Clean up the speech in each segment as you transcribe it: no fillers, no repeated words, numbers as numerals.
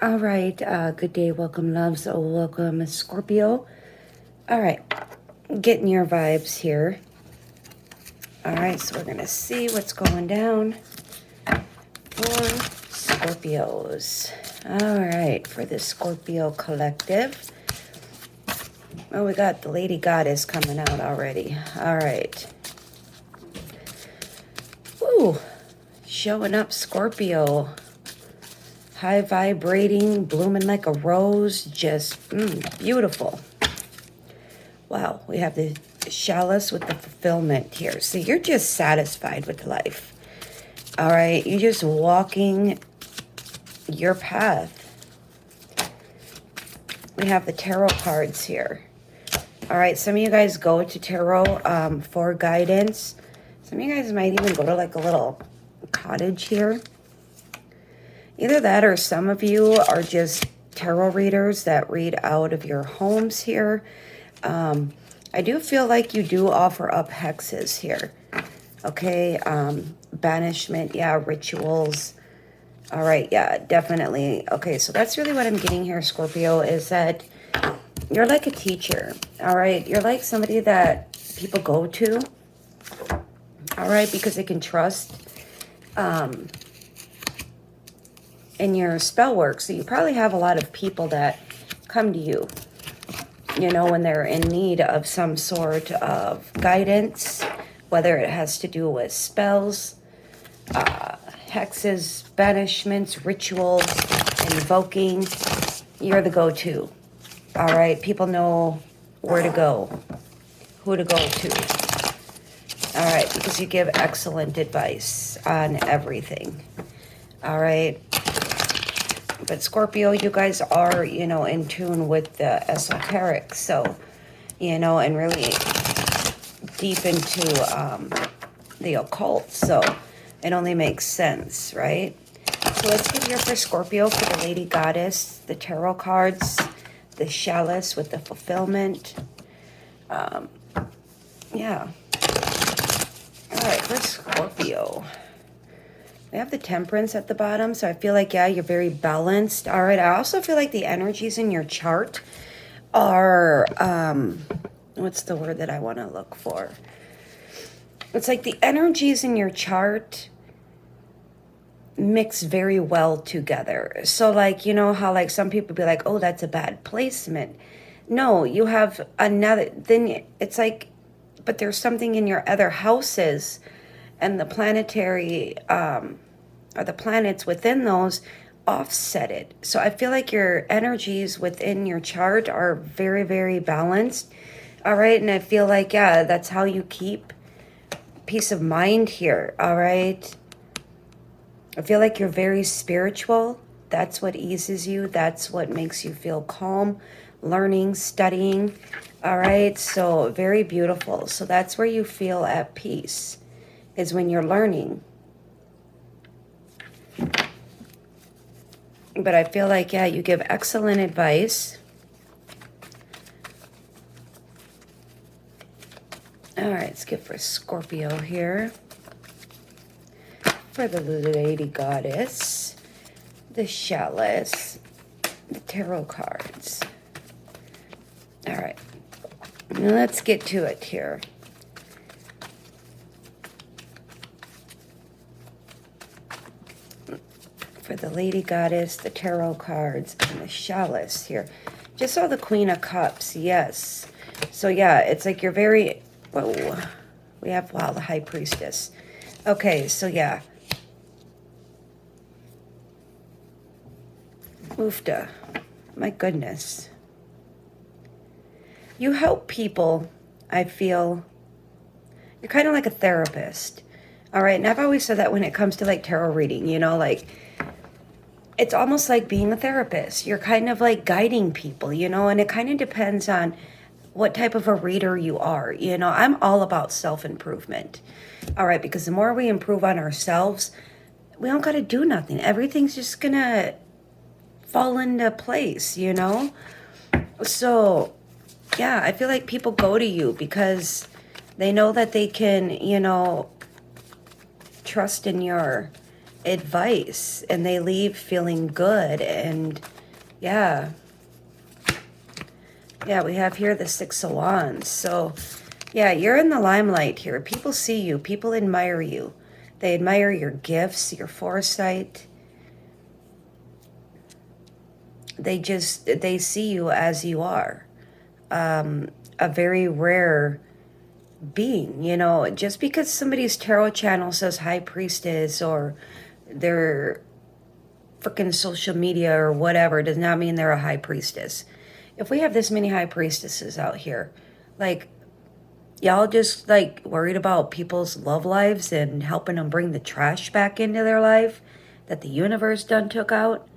All right, good day, welcome loves, welcome Scorpio. All right, getting your vibes here. All right, so we're gonna see what's going down for Scorpios. All right, for the Scorpio collective. Oh, we got the Lady Goddess coming out already. All right. Ooh, showing up Scorpio. High vibrating, blooming like a rose, just beautiful. Wow, we have the chalice with the fulfillment here. So you're just satisfied with life. All right, you're just walking your path. We have the tarot cards here. All right, some of you guys go to tarot for guidance. Some of you guys might even go to like a little cottage here. Either that or some of you are just tarot readers that read out of your homes here. I do feel like you do offer up hexes here. Okay, banishment, yeah, rituals. All right, yeah, definitely. Okay, so that's really what I'm getting here, Scorpio, is that you're like a teacher. All right, you're like somebody that people go to. All right, because they can trust in your spell work. So you probably have a lot of people that come to you, you know, when they're in need of some sort of guidance, whether it has to do with spells, hexes, banishments, rituals, invoking. You're the go-to. All right, people know where to go, who to go to. All right, because you give excellent advice on everything. All right. But Scorpio, you guys are, you know, in tune with the esoteric. So, you know, and really deep into the occult. So it only makes sense, right? So let's get here for Scorpio for the Lady Goddess, the tarot cards, the chalice with the fulfillment. Yeah. All right, for Scorpio. We have the temperance at the bottom, so I feel like, yeah, you're very balanced. All right, I also feel like the energies in your chart are, what's the word that I want to look for? It's like the energies in your chart mix very well together. So like, you know how like some people be like, oh, that's a bad placement. No, you have another, then it's like, but there's something in your other houses and the planetary, or the planets within those offset it. So I feel like your energies within your chart are very, very balanced. All right. And I feel like, yeah, that's how you keep peace of mind here. All right. I feel like you're very spiritual. That's what eases you. That's what makes you feel calm, learning, studying. All right. So very beautiful. So that's where you feel at peace, is when you're learning. But I feel like, yeah, you give excellent advice. All right, let's get for Scorpio here. For the Lady Goddess, the chalice, the tarot cards. All right, now let's get to it here. For the Lady Goddess, the tarot cards, and the chalice here. Just saw the Queen of Cups, yes. So yeah, it's like you're very, whoa, we have, wow, the High Priestess. Okay, so yeah. Oofta, my goodness. You help people, I feel. You're kind of like a therapist. All right, and I've always said that when it comes to like tarot reading, you know, like, it's almost like being a therapist. You're kind of like guiding people, you know, and it kind of depends on what type of a reader you are. You know, I'm all about self-improvement. All right, because the more we improve on ourselves, we don't got to do nothing. Everything's just going to fall into place, you know? So, yeah, I feel like people go to you because they know that they can, you know, trust in your advice, and they leave feeling good. And yeah, we have here the Six of Wands. So yeah, you're in the limelight here. People see you. People admire you. They admire your gifts, your foresight. They see you as you are. A very rare being, you know. Just because somebody's tarot channel says high priestess or their freaking social media or whatever does not mean they're a high priestess. If we have this many high priestesses out here, like, y'all just like worried about people's love lives and helping them bring the trash back into their life that the universe done took out.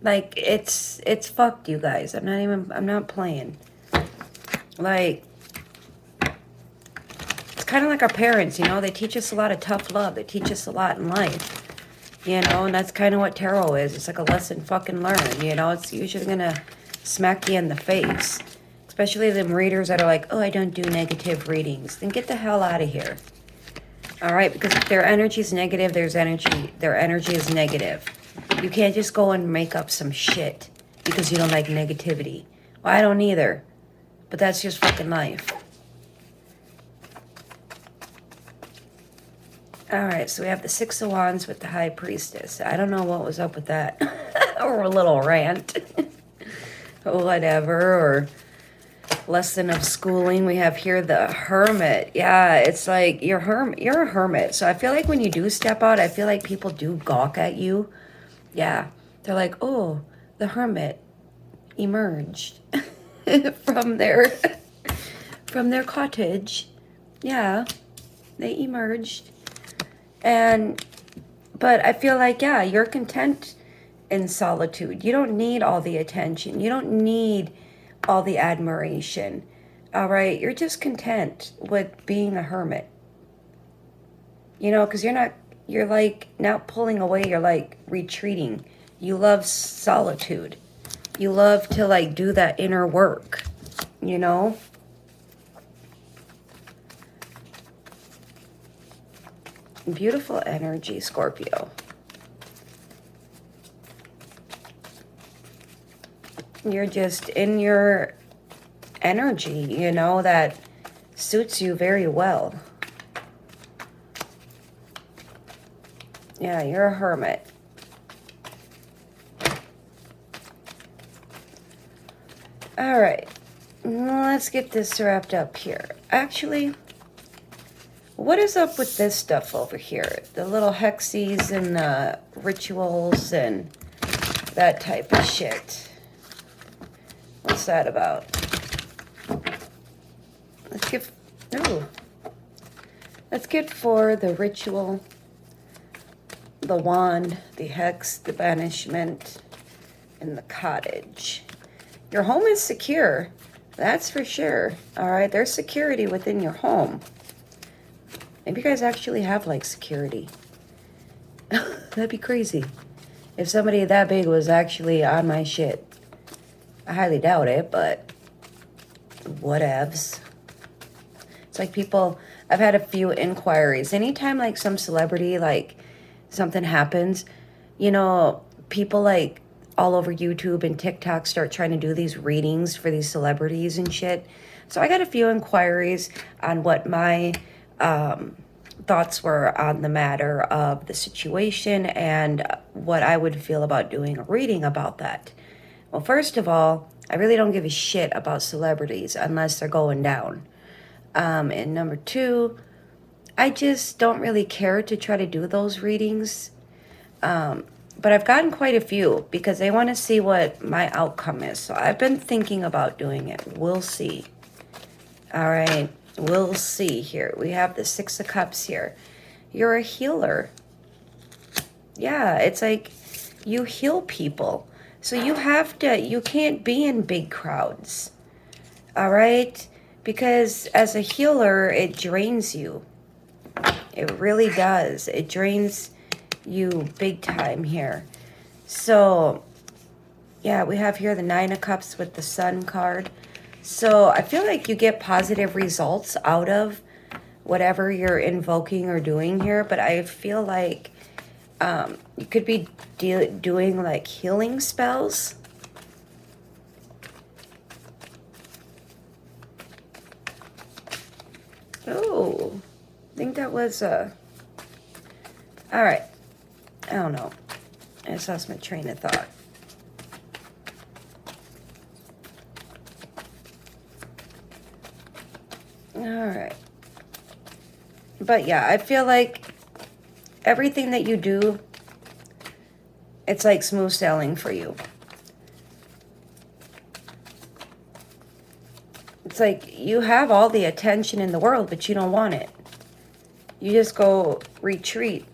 Like, it's fucked, you guys. I'm not playing. Like, it's kind of like our parents, you know. They teach us a lot of tough love. They teach us a lot in life, you know. And that's kind of what tarot is. It's like a lesson fucking learned, you know. It's usually gonna smack you in the face. Especially them readers that are like, oh, I don't do negative readings. Then get the hell out of here. All right? Because if their energy is negative, their energy is negative. You can't just go and make up some shit because you don't like negativity. Well, I don't either. But that's just fucking life. All right, so we have the Six of Wands with the High Priestess. I don't know what was up with that. Or a little rant. Whatever. Or lesson of schooling. We have here the Hermit. Yeah, it's like you're a hermit. So I feel like when you do step out, I feel like people do gawk at you. Yeah, they're like, oh, the Hermit emerged from their cottage. Yeah, they emerged. But I feel like, yeah, you're content in solitude. You don't need all the attention. You don't need all the admiration. All right, you're just content with being a hermit. You know, because you're like not pulling away, you're like retreating. You love solitude. You love to like do that inner work, you know? Beautiful energy, Scorpio. You're just in your energy, you know, that suits you very well. Yeah, you're a hermit. All right, let's get this wrapped up here. Actually, what is up with this stuff over here? The little hexies and the rituals and that type of shit. What's that about? Let's get for the ritual, the wand, the hex, the banishment, and the cottage. Your home is secure. That's for sure. All right, there's security within your home. Maybe you guys actually have like security. That'd be crazy. If somebody that big was actually on my shit. I highly doubt it, but whatevs. It's like people, I've had a few inquiries. Anytime like some celebrity, like something happens, you know, people like all over YouTube and TikTok start trying to do these readings for these celebrities and shit. So I got a few inquiries on what my thoughts were on the matter of the situation and what I would feel about doing a reading about that. Well, first of all, I really don't give a shit about celebrities unless they're going down. And number two, I just don't really care to try to do those readings. But I've gotten quite a few because they want to see what my outcome is. So I've been thinking about doing it. We'll see. All right. We'll see here. We have the Six of Cups here. You're a healer. Yeah, it's like you heal people. So you can't be in big crowds. All right? Because as a healer, it drains you. It really does. It drains you big time here. So, yeah, we have here the Nine of Cups with the Sun card. So I feel like you get positive results out of whatever you're invoking or doing here. But I feel like You could be doing like healing spells. Oh, I think that was all right. I don't know. I just lost my train of thought. All right. But yeah, I feel like everything that you do, it's like smooth sailing for you. It's like you have all the attention in the world, but you don't want it. You just go retreat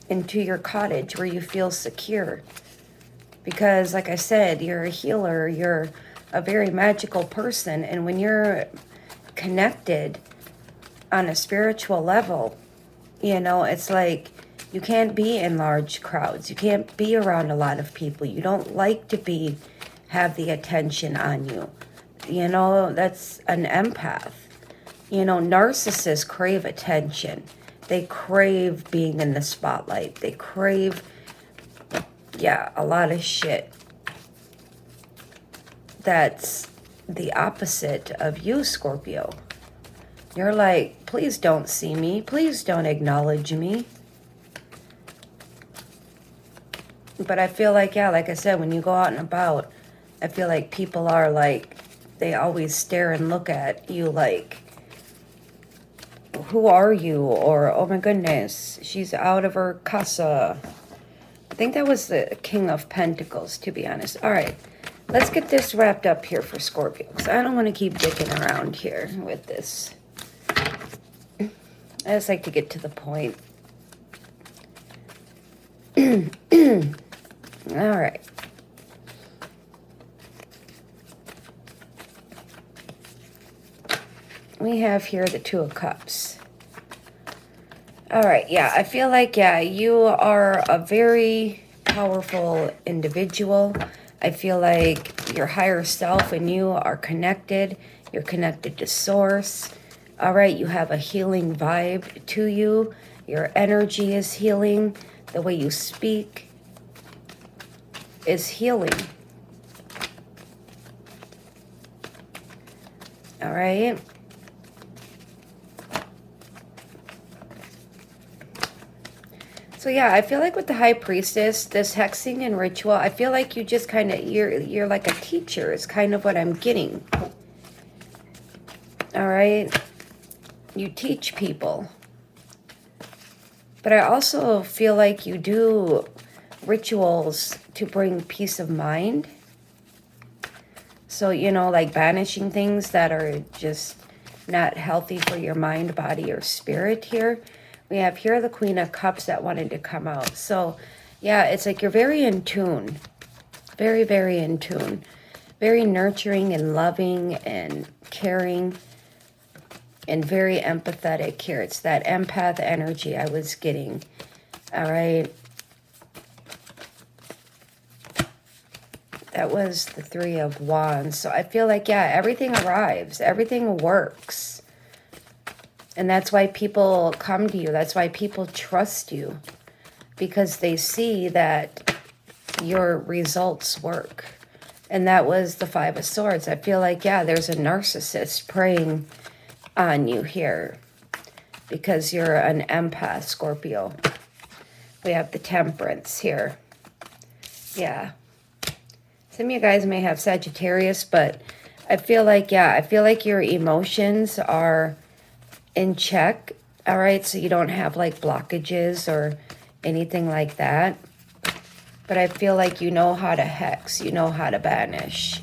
into your cottage where you feel secure. Because, like I said, you're a healer, you're a very magical person. And when you're connected on a spiritual level, you know, it's like you can't be in large crowds. You can't be around a lot of people. You don't like to have the attention on you. You know, that's an empath. You know, narcissists crave attention. They crave being in the spotlight. They crave, yeah, a lot of shit. That's the opposite of you, Scorpio. You're like, please don't see me. Please don't acknowledge me. But I feel like, yeah, like I said, when you go out and about, I feel like people are like, they always stare and look at you like, who are you? Or, oh my goodness, she's out of her casa. I think that was the King of Pentacles, to be honest. All right, let's get this wrapped up here for Scorpio, because I don't want to keep dicking around here with this. I just like to get to the point. All right. We have here the Two of Cups. All right, yeah, I feel like, yeah, you are a very powerful individual. I feel like your higher self and you are connected. You're connected to Source. All right, you have a healing vibe to you. Your energy is healing. The way you speak is healing. All right. So yeah, I feel like with the High Priestess, this hexing and ritual, I feel like you just kind of, you're like a teacher is kind of what I'm getting. All right. You teach people. But I also feel like you do rituals to bring peace of mind. So, you know, like banishing things that are just not healthy for your mind, body, or spirit here. We have here the Queen of Cups that wanted to come out. So, yeah, it's like you're very in tune. Very, very in tune. Very nurturing and loving and caring. And very empathetic here. It's that empath energy I was getting. All right. That was the Three of Wands. So I feel like, yeah, everything arrives. Everything works. And that's why people come to you. That's why people trust you. Because they see that your results work. And that was the Five of Swords. I feel like, yeah, there's a narcissist preying on you here. Because you're an empath, Scorpio. We have the Temperance here. Yeah. Some of you guys may have Sagittarius, but I feel like, yeah, I feel like your emotions are in check, all right? So you don't have like blockages or anything like that. But I feel like you know how to hex, you know how to banish.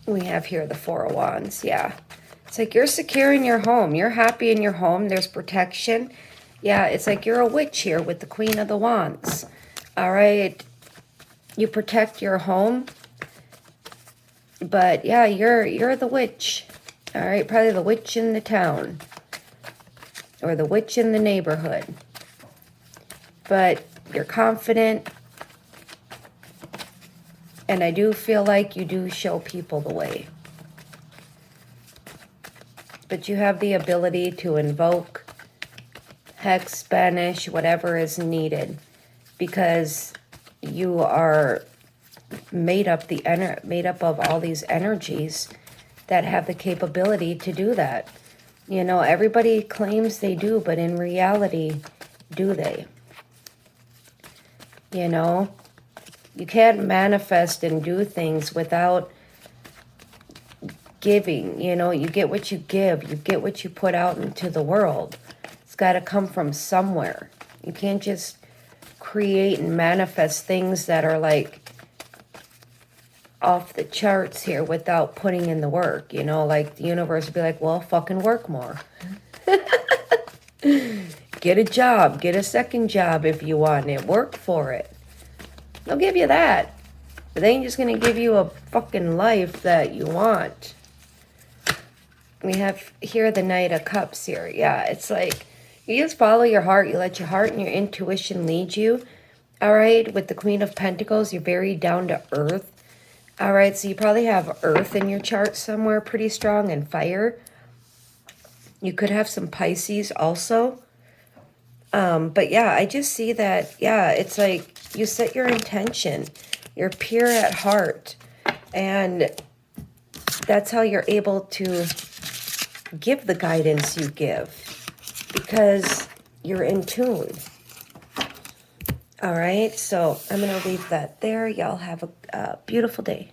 We have here the Four of Wands, yeah. It's like you're secure in your home. You're happy in your home. There's protection. Yeah, it's like you're a witch here with the Queen of the Wands. All right. You protect your home. But yeah, you're the witch. All right, probably the witch in the town. Or the witch in the neighborhood. But you're confident. And I do feel like you do show people the way. But you have the ability to invoke hex, Spanish, whatever is needed, because you are made up of all these energies that have the capability to do that. You know, everybody claims they do, but in reality, do they? You know, you can't manifest and do things without giving. You know, you get what you give, you get what you put out into the world. It's got to come from somewhere. You can't just create and manifest things that are like off the charts here without putting in the work. You know, like the universe would be like, well, fucking work more. Get a job, get a second job if you want it, work for it. They'll give you that, but they ain't just gonna give you a fucking life that you want. We have here the Knight of Cups here. Yeah, it's like you just follow your heart. You let your heart and your intuition lead you. All right, with the Queen of Pentacles, you're very down to earth. All right, so you probably have earth in your chart somewhere pretty strong, and fire. You could have some Pisces also. But yeah, I just see that, yeah, it's like you set your intention. You're pure at heart. And that's how you're able to give the guidance you give, because you're in tune. All right, so I'm going to leave that there. Y'all have a beautiful day.